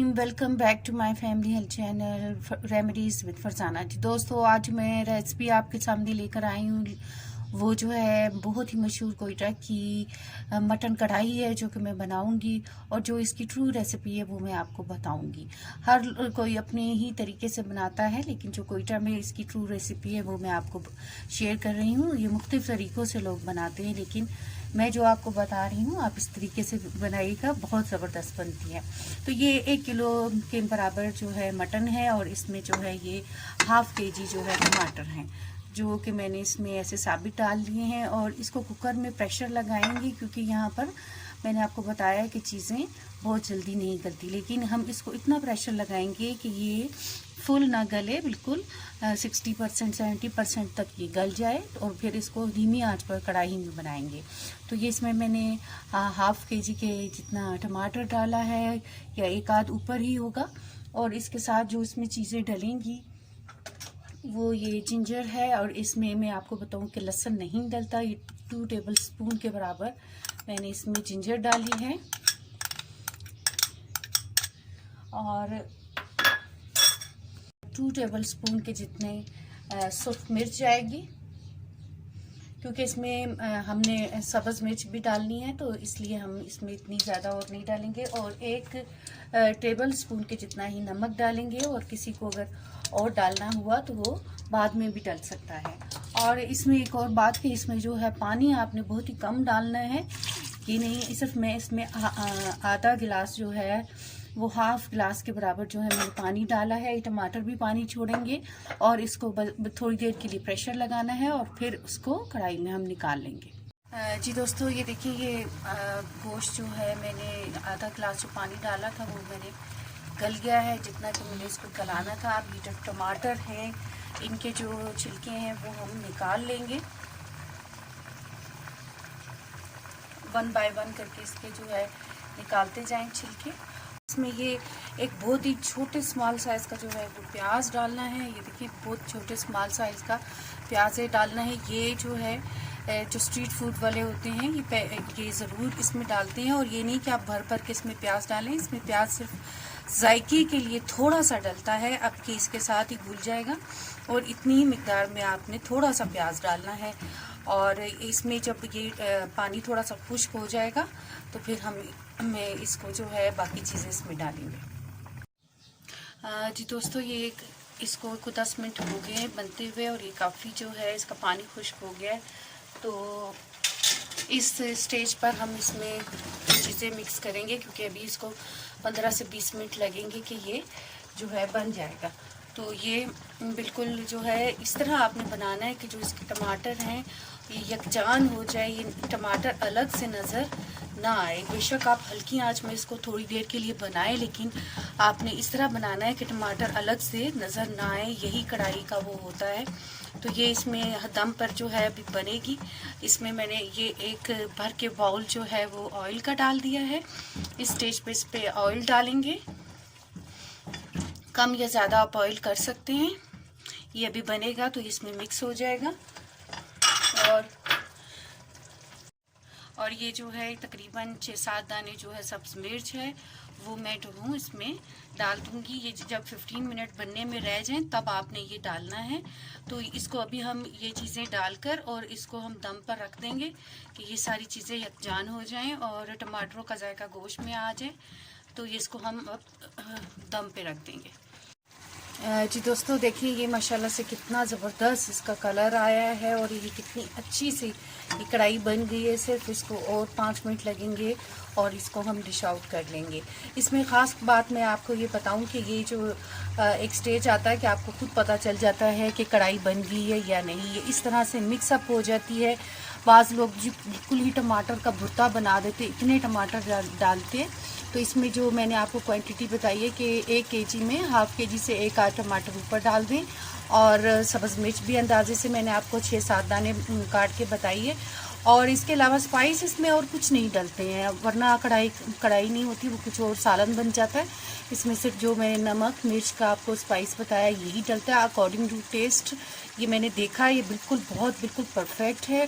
Welcome back to my family health channel remedies with Farzana. जी दोस्तों, आज मैं रेसिपी आपके सामने लेकर आई हूँ। वो जो है बहुत ही मशहूर कोयटा की मटन कढ़ाई है जो कि मैं बनाऊंगी, और जो इसकी ट्रू रेसिपी है वो मैं आपको बताऊंगी। हर कोई अपने ही तरीके से बनाता है, लेकिन जो कोयटा में इसकी ट्रू रेसिपी है वो मैं आपको शेयर कर रही हूँ। ये मुख्तलिफ तरीक़ों से लोग बनाते हैं, लेकिन मैं जो आपको बता रही हूँ आप इस तरीके से बनाइएगा, बहुत ज़बरदस्त बनती है। तो ये 1 किलो के बराबर जो है मटन है, और इसमें जो है ये ½ kg जो है टमाटर हैं, जो कि मैंने इसमें ऐसे साबित डाल दिए हैं। और इसको कुकर में प्रेशर लगाएंगे, क्योंकि यहाँ पर मैंने आपको बताया कि चीज़ें बहुत जल्दी नहीं गलती, लेकिन हम इसको इतना प्रेशर लगाएंगे कि ये फुल ना गले, बिल्कुल 60% 70% तक ये गल जाए, और फिर इसको धीमी आंच पर कढ़ाई में बनाएंगे। तो ये इसमें मैंने ½ kg के जितना टमाटर डाला है, या एक आध ऊपर ही होगा। और इसके साथ जो इसमें चीज़ें डलेंगी वो ये जिंजर है, और इसमें मैं आपको बताऊं कि लहसुन नहीं डलता। ये 2 टेबलस्पून के बराबर मैंने इसमें जिंजर डाली है, और 2 टेबलस्पून के जितने सुर्ख मिर्च जाएगी, क्योंकि इसमें हमने सब्ज़ मिर्च भी डालनी है, तो इसलिए हम इसमें इतनी ज़्यादा और नहीं डालेंगे। और 1 टेबलस्पून के जितना ही नमक डालेंगे, और किसी को अगर और डालना हुआ तो वो बाद में भी डल सकता है। और इसमें एक और बात कि इसमें जो है पानी आपने बहुत ही कम डालना है, कि नहीं सिर्फ मैं इसमें आधा गिलास जो है वो ½ गिलास के बराबर जो है मैंने पानी डाला है। ये टमाटर भी पानी छोड़ेंगे, और इसको थोड़ी देर के लिए प्रेशर लगाना है, और फिर उसको कढ़ाई में हम निकाल लेंगे। जी दोस्तों, ये देखिए, ये गोश्त जो है मैंने आधा गिलास जो पानी डाला था वो मैंने गल गया है, जितना कि मैंने इसको गलाना था। अब ये जो टमाटर हैं, इनके जो छिलके हैं वो हम निकाल लेंगे, 1 बाय 1 करके इसके जो है निकालते जाएं छिलके। इसमें ये एक बहुत ही छोटे स्मॉल साइज़ का जो है वो प्याज डालना है। ये देखिए, बहुत छोटे स्मॉल साइज़ का प्याज डालना है। ये जो है जो स्ट्रीट फूड वाले होते हैं ये ज़रूर इसमें डालते हैं, और ये नहीं कि आप भर भर के इसमें प्याज डालें। इसमें प्याज सिर्फ जायके के लिए थोड़ा सा डलता है, अब कि इसके साथ ही घुल जाएगा, और इतनी ही मिकदार में आपने थोड़ा सा प्याज डालना है। और इसमें जब ये पानी थोड़ा सा खुश्क हो जाएगा तो फिर मैं इसको जो है बाकी चीज़ें इसमें डालेंगे। जी दोस्तों, ये इसको 10 मिनट हो गए हैं बनते हुए, और ये काफ़ी जो है इसका पानी खुश्क हो गया है। तो इस स्टेज पर हम इसमें चीज़ें मिक्स करेंगे, क्योंकि अभी इसको 15 से 20 मिनट लगेंगे कि ये जो है बन जाएगा। तो ये बिल्कुल जो है इस तरह आपने बनाना है कि जो इसके टमाटर हैं ये यकजान हो जाए, ये टमाटर अलग से नज़र ना आए। बेशक आप हल्की आंच में इसको थोड़ी देर के लिए बनाएं, लेकिन आपने इस तरह बनाना है कि टमाटर अलग से नज़र ना आए। यही कढ़ाई का वो होता है। तो ये इसमें दम पर जो है अभी बनेगी। इसमें मैंने ये एक भर के बाउल जो है वो ऑयल का डाल दिया है। इस स्टेज पे इस पे ऑयल डालेंगे, कम या ज़्यादा आप ऑयल कर सकते हैं। ये अभी बनेगा तो इसमें मिक्स हो जाएगा, और ये जो है तकरीबन 6-7 दाने जो है सब्ज़ मिर्च है वो मैं इसमें डाल दूंगी। ये जब 15 मिनट बनने में रह जाएं तब आपने ये डालना है। तो इसको अभी हम ये चीज़ें डालकर और इसको हम दम पर रख देंगे कि ये सारी चीज़ें यकजान हो जाएं और टमाटरों का जायका गोश्त में आ जाए। तो ये इसको हम अब दम पे रख देंगे। जी दोस्तों, देखिए ये माशाल्लाह से कितना ज़बरदस्त इसका कलर आया है, और ये कितनी अच्छी सी ये कढ़ाई बन गई है। सिर्फ इसको और 5 मिनट लगेंगे और इसको हम डिश आउट कर लेंगे। इसमें ख़ास बात मैं आपको ये बताऊं कि ये जो एक स्टेज आता है कि आपको खुद पता चल जाता है कि कढ़ाई बन गई है या नहीं। ये इस तरह से मिक्सअप हो जाती है। बाज़ लोग बिल्कुल ही टमाटर का भुर्ता बना देते, इतने टमाटर डालते। तो इसमें जो मैंने आपको क्वांटिटी बताई है कि 1 kg में ½ kg से 1 आध टमाटर ऊपर डाल दें, और सब्ज़ मिर्च भी अंदाजे से मैंने आपको 6-7 दाने काट के बताई है। और इसके अलावा स्पाइस इसमें और कुछ नहीं डलते हैं, वरना कढ़ाई नहीं होती, वो कुछ और सालन बन जाता है। इसमें सिर्फ जो मैंने नमक मिर्च का आपको स्पाइस बताया यही डलता है अकॉर्डिंग टू टेस्ट। ये मैंने देखा, ये बिल्कुल बिल्कुल परफेक्ट है।